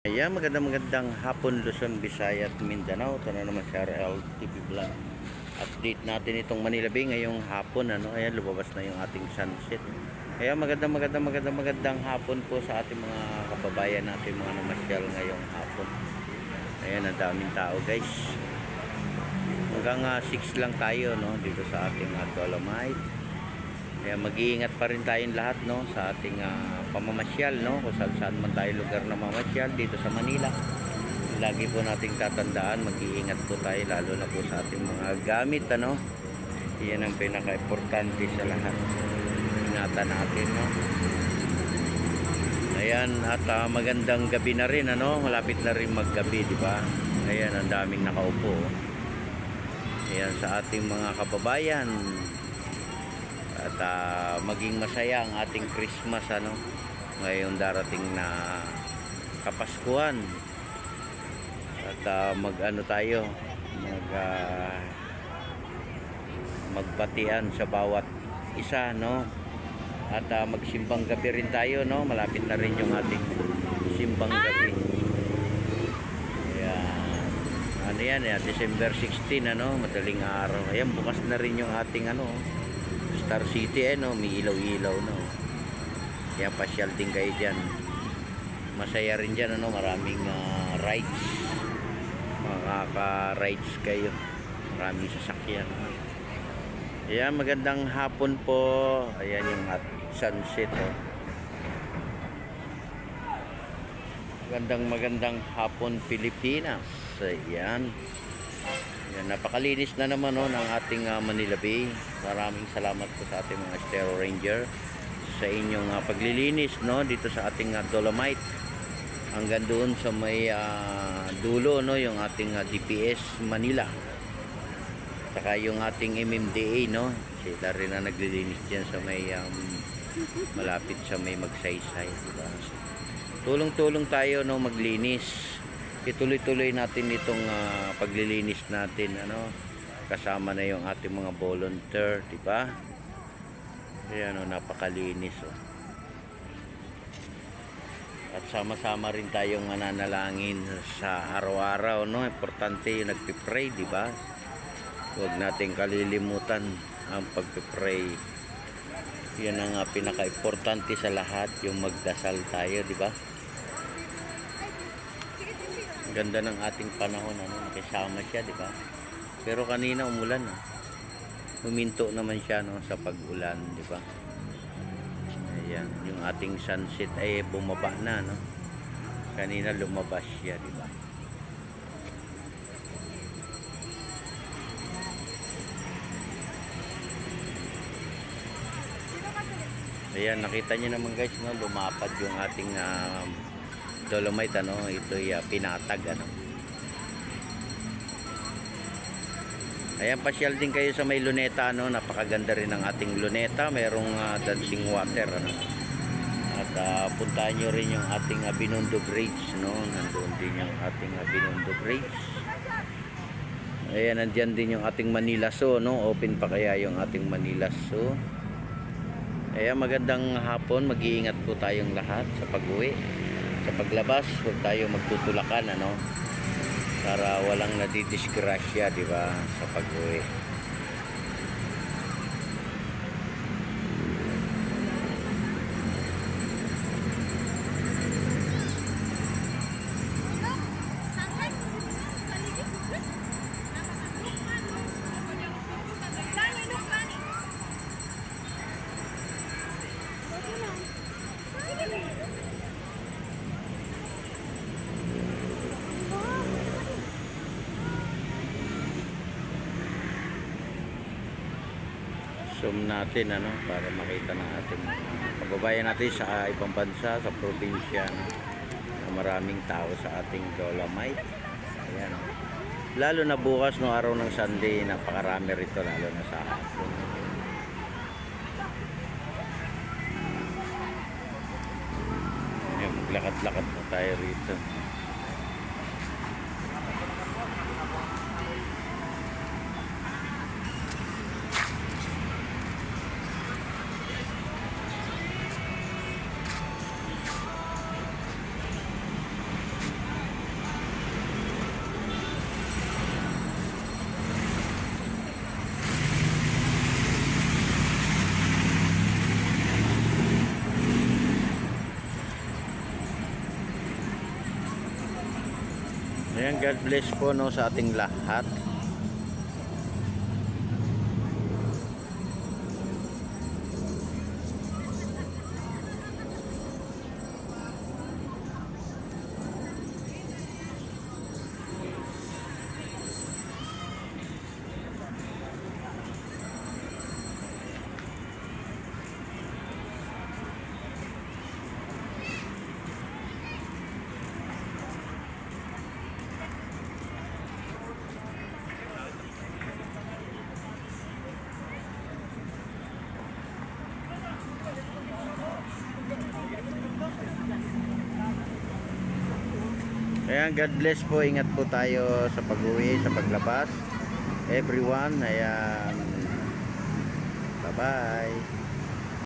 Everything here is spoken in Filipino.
Ayan, magandang hapon Luzon, Visayas at Mindanao. Ito na naman si RL TV Vlog. Update natin itong Manila Bay ngayong hapon. Ayan, lumabas na yung ating sunset. Ayan, magandang hapon po sa ating mga kababayan natin, mga namasyal ngayong hapon. Ayan, ang daming tao guys. Hanggang 6 lang tayo dito sa ating Dolomite. Kaya mag-iingat pa rin tayong lahat sa ating pamamasyal kung saan man tayo lugar na mamasyal dito sa Manila. Lagi po nating tatandaan, mag-iingat po tayo lalo na po sa ating mga gamit Iyan ang pinaka-importante sa lahat. Ingatan natin Ayan, at magandang gabi na rin malapit na rin maggabi, di ba? Ayan, ang daming nakaupo. Ayan, sa ating mga kababayan. At maging masaya ang ating Christmas ngayon darating na Kapaskuhan. At tayo magbatian sa bawat isa at magsimbang gabi rin tayo malapit na rin yung ating simbang gabi. Ayan, December 16 madaling araw. Ayan, bukas na rin yung ating Star City may ilaw-ilaw kaya pasyal din kayo dyan. Masaya rin dyan maraming rides, makaka-rides kayo, maraming sasakyan. Ayan, magandang hapon po. Ayan yung sunset magandang hapon Pilipinas. Ayan. Napakalinis na naman ng ating Manila Bay. Maraming salamat po sa ating mga Stero Ranger sa inyong paglilinis dito sa ating Dolomite hanggang doon sa may dulo yung ating DPS Manila, saka yung ating MMDA sila rin na naglilinis dyan sa may malapit sa may Magsaysay, diba? Tulong-tulong tayo maglinis. Ituloy-tuloy natin itong paglilinis natin kasama na yung ating mga volunteer, di ba? Ayan napakalinis At sama-sama rin tayong mananalangin sa araw-araw Importante yung nagpi-pray, di ba? Huwag nating kalilimutan ang pagpi-pray. Yan ang pinaka-importante sa lahat, yung magdasal tayo, di ba? Ganda ng ating panahon nakisama siya, di ba? Pero kanina umulan huminto naman siya sa pag-ulan, di ba? Ayan, yung ating sunset ay bumaba na kanina lumabas siya, di ba? Ayan, nakita niyo naman guys lumapad yung ating Dolomite ito'y pinatag Ayan, pasyal din kayo sa may Luneta napakaganda rin ang ating Luneta, mayroong dancing water at puntahan nyo rin yung ating Binondo Bridge nandoon din yung ating Binondo Bridge. Ayan, nandiyan din yung ating Manila Zoo open pa kaya yung ating Manila Zoo. Ayan, magandang hapon, mag-iingat po tayong lahat sa pag-uwi. Sa paglabas, huwag tayo magtutulakan para walang nadidisgrasya, di ba, sa pag-uwi. Zoom natin para makita ng ating kababayan natin sa ibang bansa, sa probinsya na maraming tao sa ating Dolomite. Ayan lalo na bukas araw ng Sunday, napakarami rito lalo na sa hapon. Ayan, maglakad-lakad po tayo rito. Ayan, God bless po no sa ating lahat. Ayan, God bless po. Ingat po tayo sa pag-uwi, sa paglabas. Everyone, ayan. Bye-bye.